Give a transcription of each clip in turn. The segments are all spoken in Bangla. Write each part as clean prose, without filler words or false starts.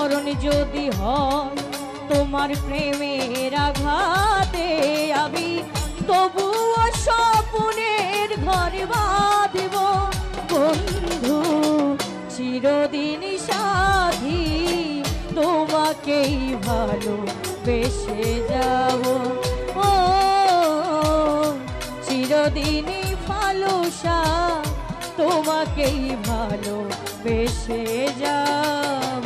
মরণ যদি হয় তোমার প্রেমের আঘাতে, আমি তবুও স্বপ্নের ঘর বাঁধব বন্ধু, চিরদিন সাথী তোমাকেই ভালোবেসে যাব। ও চিরদিনই ভালোবাসা তোমাকেই ভালোবেসে যাব।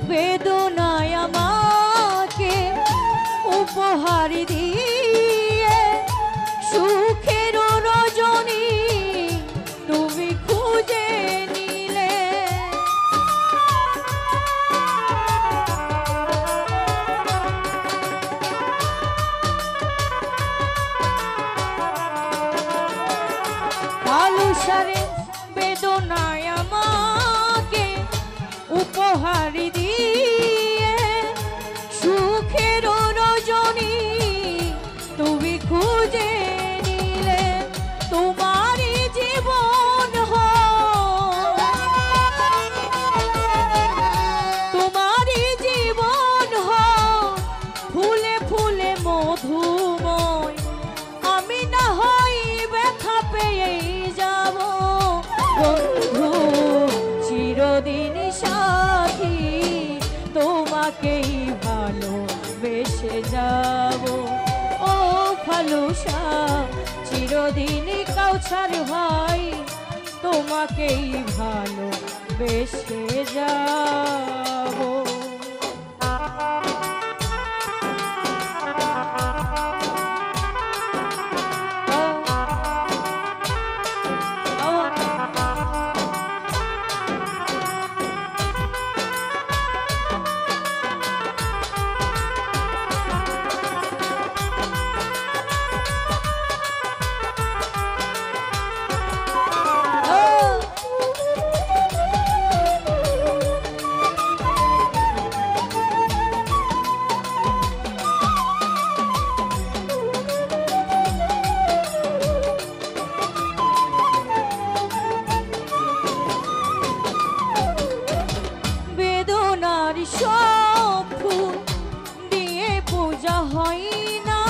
বেদনায় আমাকে উপহার দিয়ে সুখের রজনী তুমি খুঁজে নিলে, ভালোবাসারে বেদনায় আমাকে উপহার দিয়ে সুখের রজনী তুমি খুঁজে নিলে, তোমারই জীবন তোমারই জীবন ফুলে ফুলে মধুময়, আমি না হই ব্যথা পেয়ে যাব বন্ধু, চিরদিন সাথী তোমাকেই ভালোবেসে যাব। ও ভালোবাসা চিরদিনই কাউছার ভাই তোমাকেই ভালোবেসে যাব। সব ফুল দিয়ে পূজা হয় না,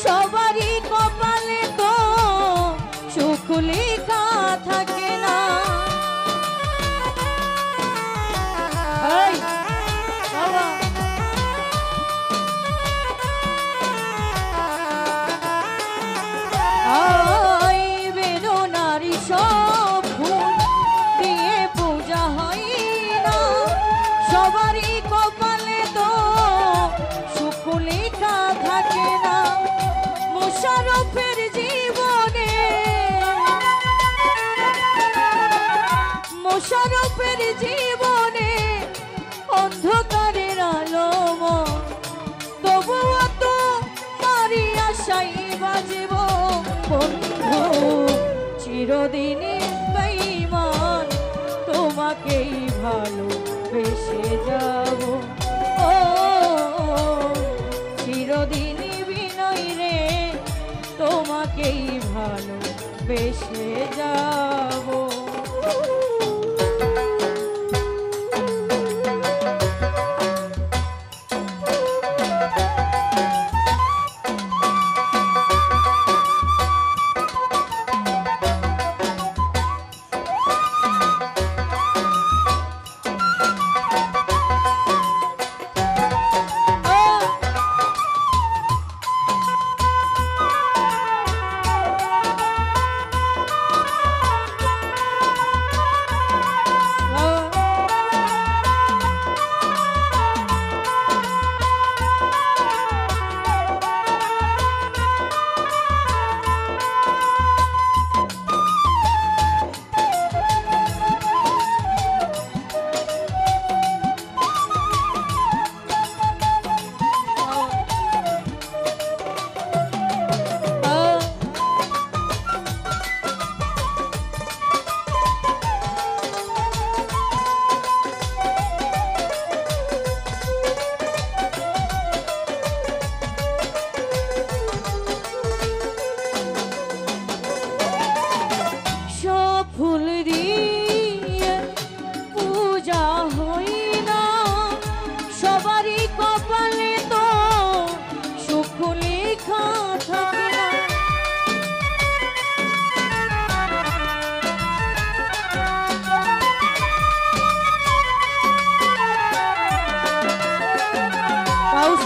সবারই কপালে তো সুখ লেখা থাকে না। বেদনার সব ফুল দিয়ে পূজা হয় না, সবারই কপালে তো সুখ লেখা থাকে না। মোশারফের জীবনে মোশারফের জীবনে অন্ধকারের আলোময়, তবুও তো মারি আশাই বাজব বন্ধু, চিরদিনই বেঈমান তোমাকেই ভালোবেসে যাব। ও চিরদিনই বিনয় রে তোমাকেই ভালোবেসে যাব।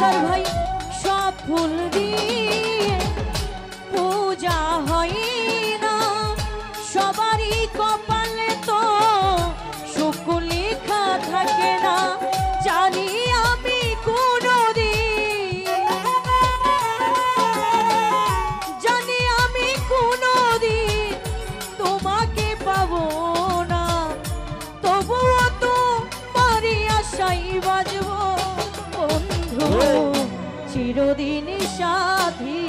আসার ভাই সব ফুল দিয়ে পূজা হয় না, সবারই কপালে তো সুখ লেখা থাকে না। জানি আমি কোনদিন, জানি আমি কোনদিন তোমাকে পাবো না, তবুও তো পারি আশাই বাজবো বন্ধু, চিরদিনই সাথী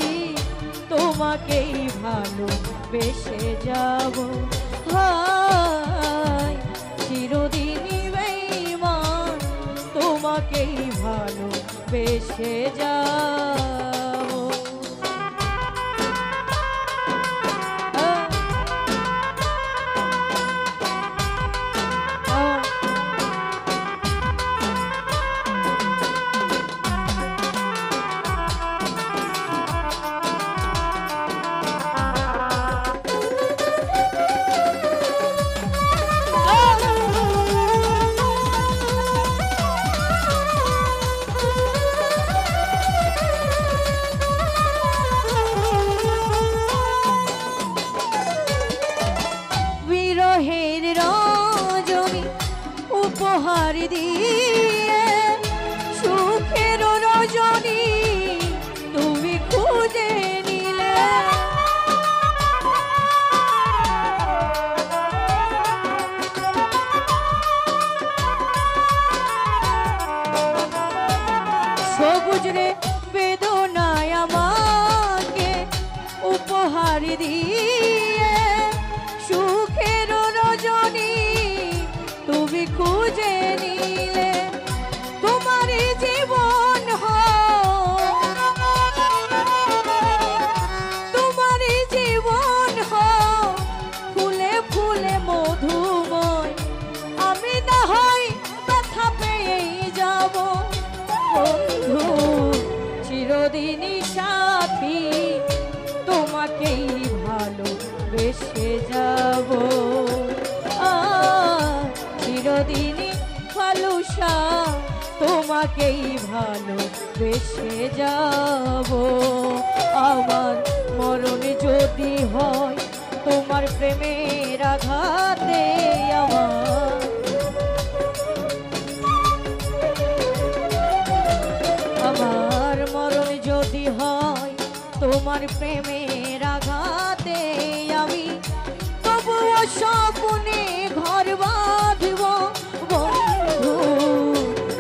তোমাকেই ভালোবেসে যাব। হায় চিরদিনই বেঈমান তোমাকেই ভালোবেসে যাব। বিরহের রজনী উপহার দিয়ে সুখের রজনী তুমি খুঁজে নিলে, সবুজ রে বেদনায় আমাকে উপহার দিয়ে সুখের রজনী তুমি খুঁজে নিলে। তোমার জীবন তোমার জীবন ফুলে ফুলে মধুময়, আমি না হয় ব্যথা পেয়েই যাব বন্ধু, চিরদিনই সাথী তোমাকেই ভালোবেসে যাব। চিরদিনই ভালোবাসা তোমাকেই ভালোবেসে যাব। আমার মরণ যদি হয় তোমার প্রেমের আঘাতে, আমার মরণ যদি হয় তোমার প্রেমের আঘাতে, আমি তবুও স্বপ্নে ঘর বাঁধব বন্ধু,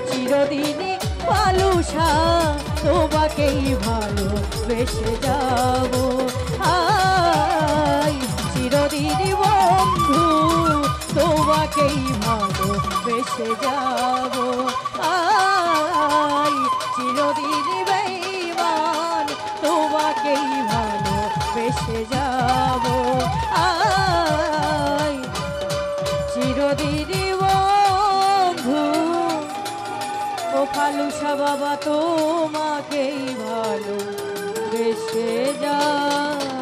চিরদিনই ভালোবাসা তোমাকেই ভালোবেসে যাব। চিরদিনই বন্ধু তোমাকেই ভালোবেসে যাব। চিরদিনই বেঈমান তোমাকেই ভালোবেসে যাব। চিরদিনই বন্ধু ও ফালুসা বাবা তোমাকেই ভালোবেসে যাব।